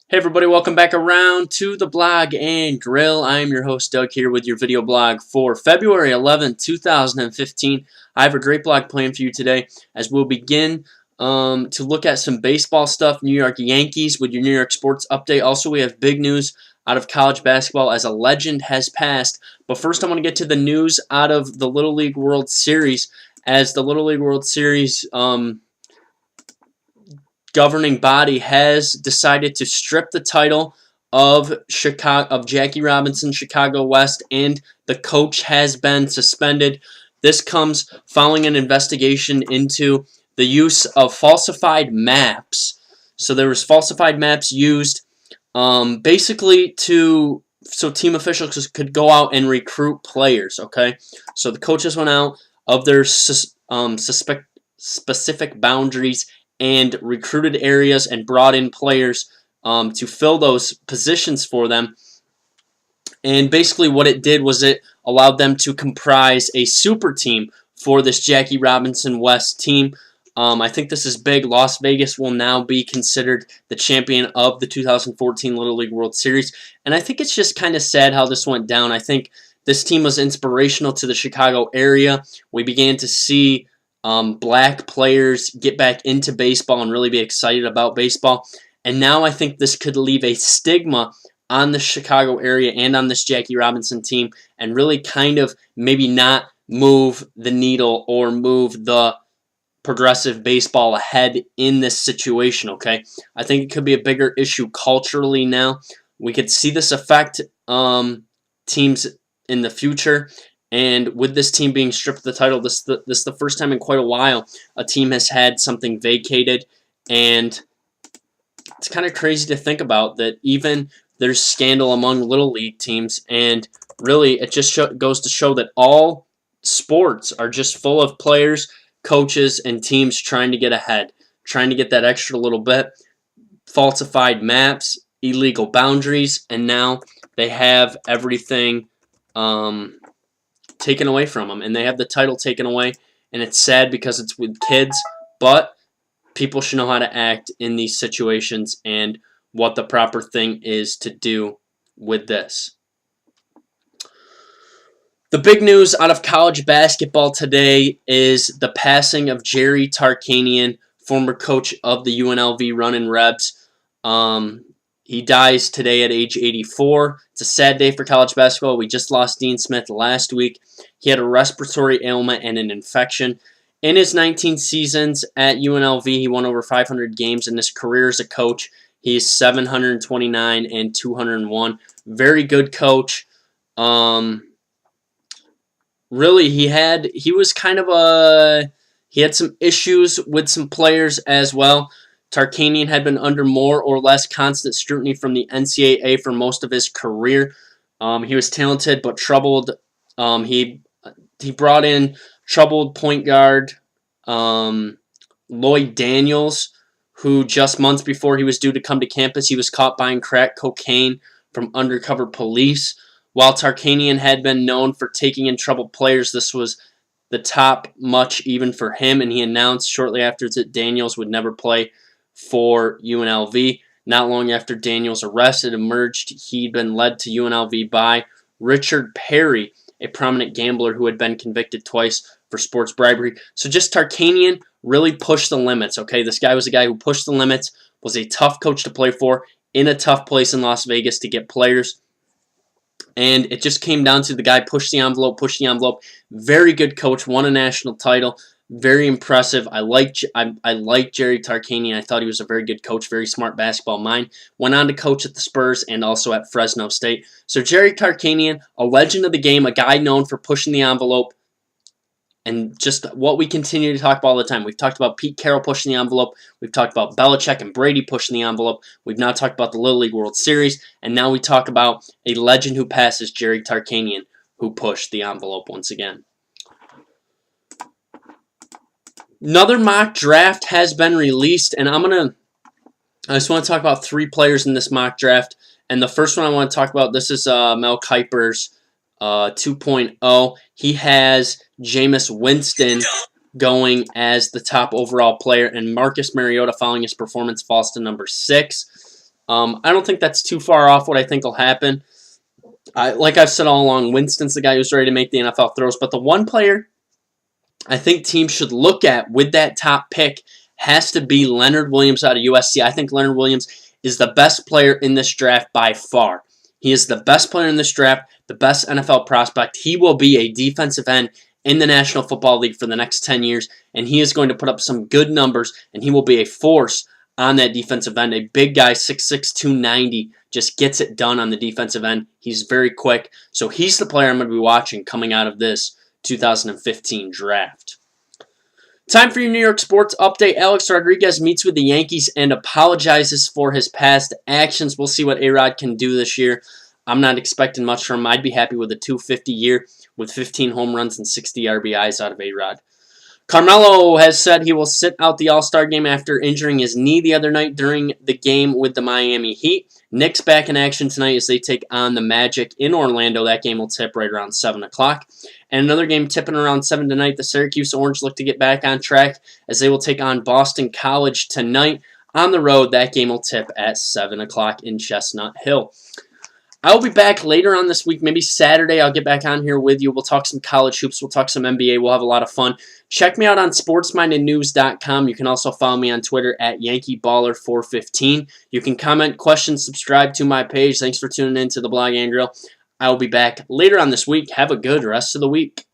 Hey everybody, welcome back around to the Blog and Grill. I am your host Doug here with your video blog for February 11th, 2015. I have a great blog planned for you today as we'll begin to look at some baseball stuff, New York Yankees with your New York sports update. Also, we have big news out of college basketball as a legend has passed. But first I want to get to the news out of the Little League World Series as the Little League World Series governing body has decided to strip the title of Jackie Robinson, Chicago West, and the coach has been suspended. This comes following an investigation into the use of falsified maps. So there was falsified maps used basically so team officials could go out and recruit players. Okay, so the coaches went out of their specific boundaries and recruited areas and brought in players to fill those positions for them. And basically what it did was it allowed them to comprise a super team for this Jackie Robinson West team. I think this is big. Las Vegas will now be considered the champion of the 2014 Little League World Series. And I think it's just kind of sad how this went down. I think this team was inspirational to the Chicago area. We began to see black players get back into baseball and really be excited about baseball. And now I think this could leave a stigma on the Chicago area and on this Jackie Robinson team and really kind of maybe not move the needle or move the progressive baseball ahead in this situation, okay? I think it could be a bigger issue culturally now. We could see this affect teams in the future. And with this team being stripped of the title, this is the first time in quite a while a team has had something vacated. And it's kind of crazy to think about that even there's scandal among Little League teams. And really, it just goes to show that all sports are just full of players, coaches, and teams trying to get ahead, trying to get that extra little bit. Falsified maps, illegal boundaries, and now they have everything taken away from them, and they have the title taken away, and it's sad because it's with kids, but people should know how to act in these situations and what the proper thing is to do with this. The big news out of college basketball today is the passing of Jerry Tarkanian, former coach of the UNLV Runnin' Rebs. He dies today at age 84. It's a sad day for college basketball. We just lost Dean Smith last week. He had a respiratory ailment and an infection. In his 19 seasons at UNLV, he won over 500 games in his career as a coach. He's 729 and 201. Very good coach. Really, he had some issues with some players as well. Tarkanian had been under more or less constant scrutiny from the NCAA for most of his career. He was talented but troubled. He brought in troubled point guard Lloyd Daniels, who just months before he was due to come to campus, he was caught buying crack cocaine from undercover police. While Tarkanian had been known for taking in troubled players, this was the top much even for him, and he announced shortly after that Daniels would never play for UNLV. Not long after Daniels' arrest, it emerged he'd been led to UNLV by Richard Perry, a prominent gambler who had been convicted twice for sports bribery. So just Tarkanian really pushed the limits, okay? This guy was a guy who pushed the limits, was a tough coach to play for, in a tough place in Las Vegas to get players. And it just came down to the guy pushed the envelope. Very good coach, won a national title. Very impressive. I like Jerry Tarkanian. I thought he was a very good coach, very smart basketball mind. Went on to coach at the Spurs and also at Fresno State. So Jerry Tarkanian, a legend of the game, a guy known for pushing the envelope, and just what we continue to talk about all the time. We've talked about Pete Carroll pushing the envelope. We've talked about Belichick and Brady pushing the envelope. We've now talked about the Little League World Series, and now we talk about a legend who passes, Jerry Tarkanian, who pushed the envelope once again. Another mock draft has been released, and I just want to talk about 3 players in this mock draft. And the first one I want to talk about, this is Mel Kiper's 2.0. He has Jameis Winston going as the top overall player, and Marcus Mariota, following his performance, falls to number 6. I don't think that's too far off what I think will happen. Like I've said all along, Winston's the guy who's ready to make the NFL throws. But the one player I think teams should look at with that top pick has to be Leonard Williams out of USC. I think Leonard Williams is the best player in this draft by far. He is the best player in this draft, the best NFL prospect. He will be a defensive end in the National Football League for the next 10 years, and he is going to put up some good numbers, and he will be a force on that defensive end. A big guy, 6'6", 290, just gets it done on the defensive end. He's very quick, so he's the player I'm going to be watching coming out of this 2015 draft. Time for your New York sports update. Alex Rodriguez meets with the Yankees and apologizes for his past actions. We'll see what A-Rod can do this year. I'm not expecting much from him. I'd be happy with a .250 year with 15 home runs and 60 RBIs out of A-Rod. Carmelo has said he will sit out the All-Star game after injuring his knee the other night during the game with the Miami Heat. Knicks back in action tonight as they take on the Magic in Orlando. That game will tip right around 7 o'clock. And another game tipping around 7 tonight. The Syracuse Orange look to get back on track as they will take on Boston College tonight on the road. That game will tip at 7 o'clock in Chestnut Hill. I will be back later on this week, maybe Saturday. I'll get back on here with you. We'll talk some college hoops. We'll talk some NBA. We'll have a lot of fun. Check me out on sportsmindednews.com. You can also follow me on Twitter at YankeeBaller415. You can comment, question, subscribe to my page. Thanks for tuning in to the blog, Andrew. I will be back later on this week. Have a good rest of the week.